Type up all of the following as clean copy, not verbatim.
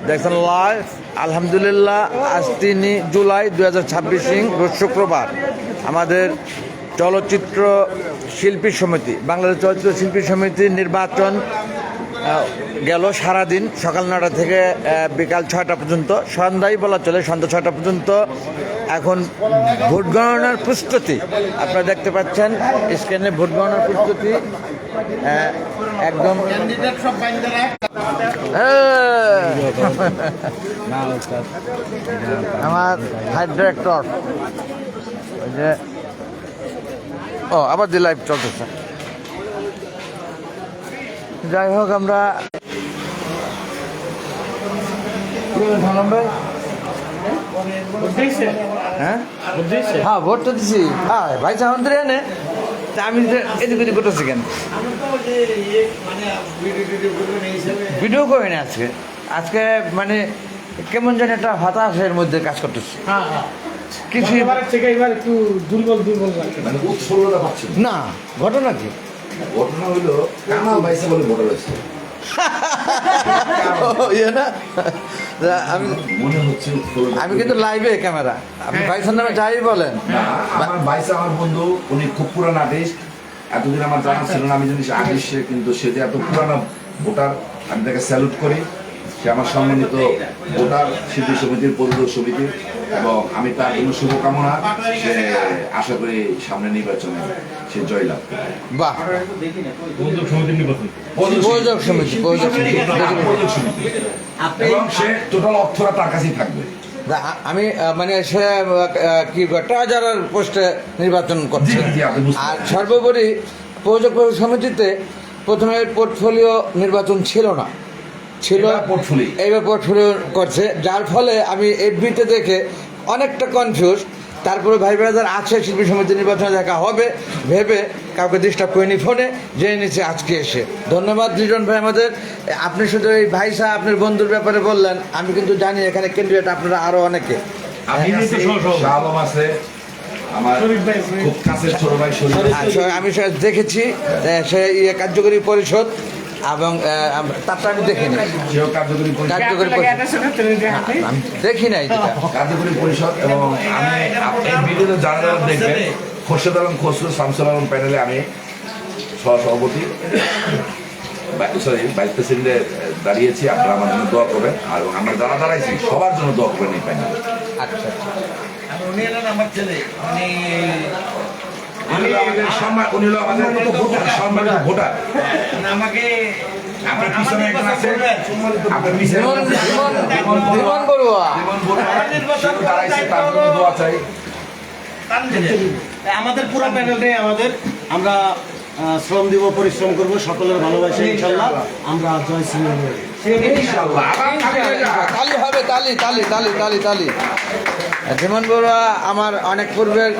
দেখছেন লাইভ আলহামদুলিল্লাহ। আজ 3 জুলাই 2026 রোজ শুক্রবার। আমাদের চলচ্চিত্র শিল্পী সমিতি, বাংলাদেশ চলচ্চিত্র শিল্পী সমিতির নির্বাচন গেল সারাদিন, সকাল 9টা থেকে বিকাল 6টা পর্যন্ত, সন্ধ্যায় বলা চলে, সন্ধ্যা 6টা পর্যন্ত। এখন ভোট গণনার প্রস্তুতি আপনারা দেখতে পাচ্ছেন স্ক্রিনে। ভোট গণনার প্রস্তুতি একদম আমার হাইড ডিরেক্টর ওই যে আবার যে লাইভ চলতেছে। যাই হোক, আমরা হ্যাঁ ভোট তো দিছি। হ্যাঁ ভাই সামন্ত্রী এনে আমি এদিক ওদিক করতেছি কেন? ভিডিও করি না আজকে। আজকে মানে কেমন যেন একটা হতাশের মধ্যে কাজ করতেছি। কিছু একটু দুর্বল না। ঘটনা কি? ঘটনা হইলো কামাল ভাইসা বলে ভোটার হয়েছে। আমি কিন্তু লাইভে ক্যামেরা, আপনি ভাইসার নামে যাই বলেন। আমার ভাইসা আমার বন্ধু, উনি খুব পুরান আর্টিস্ট। এতদিন আমার জানা ছিল না, আমি জানি আর্টিস্ট, কিন্তু সে যে এত পুরানো ভোটার, আমি তাকে স্যালুট করি। সে আমার সম্মানিত ভোটার, শিল্পী সমিতির পরিদর্শক সমিতি, এবং আমি তার জন্য শুভকামনা। সে আশা করি সামনে নির্বাচনে সে জয়লাভ করবে। বাহ, এবং সে টোটাল অর্থরা তার কাছেই থাকবে। আমি মানে সে কি ট্রেজারার পোস্টে নির্বাচন করছে। আর সর্বোপরি প্রযোজক সমিতিতে প্রথমে পোর্টফোলিও নির্বাচন ছিল না, ছিল পোর্টফোলিও, এইবার পোর্টফোলিও করছে, যার ফলে আমি এফবিতে দেখে অনেকটা কনফিউজ। তারপরে ভাই ব্রাদার আছে শিল্পী সমিতি নির্বাচনে দেখা হবে ভেবে কাউকে ডিস্টার্ব করিনি, ফোনে জেনে নিচ্ছে আজকে এসে। ধন্যবাদ লিটন ভাই আমাদের। আপনি শুধু এই ভাই সাহেব আপনার বন্ধুর ব্যাপারে বললেন, আমি কিন্তু জানি এখানে ক্যান্ডিডেট আপনারা আরো অনেকে। আমি দেখেছি সে কার্যকরী পরিষদ, এবং তারটা আমি দেখিনি কার্যকরী আমি দেখি নাই কার্যকরী পরিষদ। এবং আমি এই ভিডিওতে যারা যারা দেখবেন, খোরশেদ আলম খসরু, শামসুল আলম প্যানেলে আমি সহসভাপতি, ভাইস প্রেসিডেন্টে দাঁড়িয়েছি। আপনারা আমার জন্য দোয়া করবেন, আর আমরা যারা দাঁড়াইছি সবার জন্য দোয়া করবেন এই প্যানেলে। আচ্ছা, আমার ছেলে সম্মানিত ভোটার। আমাকে আপনার পিছনে একজন আছে, আপনার পিছনে দোয়া চাই। আমাদের পুরো প্যানেলটাই আমরা শ্রম দিব, পরিশ্রম করবো, সকলের ভালোবাসা ইনশাল্লাহ আমরা জয় সিং। তালি হবে, তালি তালি তালি তালি তালি। ধীমান বড়ুয়া আমার অনেক পূর্বের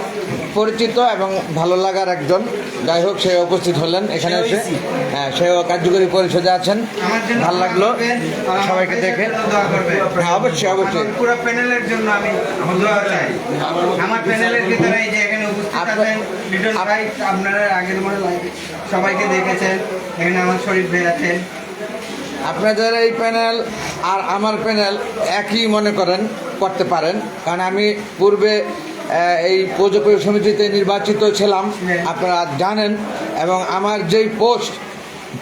পরিচিত এবং ভালো লাগার একজন। যাই হোক, সে উপস্থিত হলেন এখানে এসে। হ্যাঁ, সেও কার্যকরী পরিষদে আছেন। ভালো লাগলো সবাইকে দেখে। হ্যাঁ, অবশ্যই অবশ্যই। পুরো প্যানেলের জন্য আমি দোয়া চাই। আমার প্যানেলের ভিতরে এই যে এখানে উপস্থিত আছেন লিটন ভাই, আপনারা আগের মনে লাইভে সবাইকে দেখেছেন। এখানে আমার শরীফ ভাই আছেন। আপনাদের এই প্যানেল আর আমার প্যানেল একই মনে করেন, করতে পারেন, কারণ আমি পূর্বে এই প্রযোজক সমিতিতে নির্বাচিত ছিলাম, আপনারা জানেন। এবং আমার যেই পোস্ট,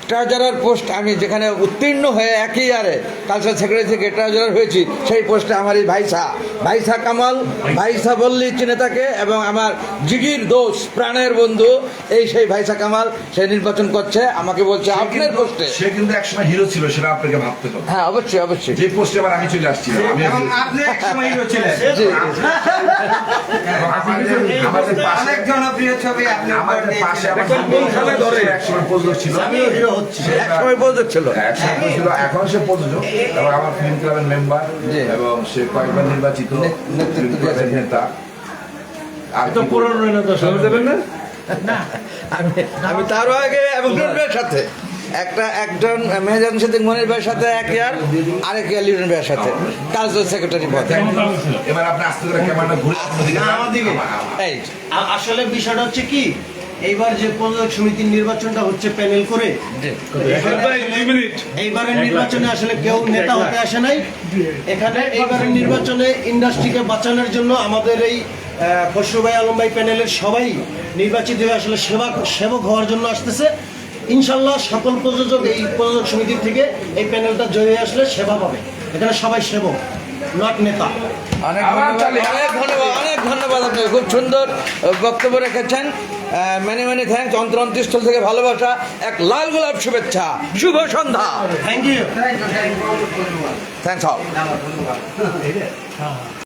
ট্রেজারার পোস্ট, আমি যেখানে উত্তীর্ণ হয়ে একই ইয়ারে কালচার সেক্রেটারি থেকে ট্রেজারার হয়েছি, সেই পোস্টে আমার এই ভাইসা কামাল, ভাইসা বললি চিনে থাকে, এবং আমার জিগির দোষ, প্রাণের বন্ধু, এই সেই ভাইসা কামাল, সে নির্বাচন করছে। আমাকে বলছে আপনার পোস্টে সে কিন্তু একসময় হিরো ছিল, সেটা আপনাকে ভাবতে হবে। হ্যাঁ, অবশ্যই অবশ্যই। যে পোস্টে আবার আমি চলে আসছিলাম, আপনি একসময় হিরো ছিলেন। আমাদের পাশে অনেক জনপ্রিয় ছবি আপনি আমাদের পাশে একসময় প্রযোজক ছিল, একসময় প্রযোজক ছিল, এখন সে প্রযোজক এবং আমার ফিল্ম ক্লাবের মেম্বার, এবং সে কয়েকবার নির্বাচিত নেতা। আর তো দেবেন না, আমি তারও আগে এবং লিটনের সাথে একজন মেহজান সাথে মনির ভাইয়ের সাথে এক ইয়ার, আরেক ইয়ার লিটন ভাইয়ের সাথে কালচার সেক্রেটারি পদে। এবার আপনি আস্তে করে ক্যামেরাটা ঘুরে আসলে বিষয়টা হচ্ছে কি, এইবার যে প্রযোজক সমিতির নির্বাচনটা হচ্ছে প্যানেল করে, এইবারের নির্বাচনে আসলে কেউ নেতা হতে আসে নাই। এখানে এইবারের নির্বাচনে ইন্ডাস্ট্রিকে বাঁচানোর জন্য আমাদের এই খসরু ভাই, আলম ভাই প্যানেলের সবাই নির্বাচিত হয়ে আসলে সেবক হওয়ার জন্য আসতেছে। ইনশাল্লাহ সকল প্রযোজক এই প্রযোজক সমিতির থেকে এই প্যানেলটা জয়ী হয়ে আসলে সেবা পাবে। এখানে সবাই সেবক, নট নেতা। অনেক ধন্যবাদ আপনাকে, খুব সুন্দর বক্তব্য রেখেছেন। মেনি মেনি থ্যাংকস, অন্তরস্থল থেকে ভালোবাসা, এক লাল গোলাপ শুভেচ্ছা, শুভ সন্ধ্যা। Thank you. Thanks all.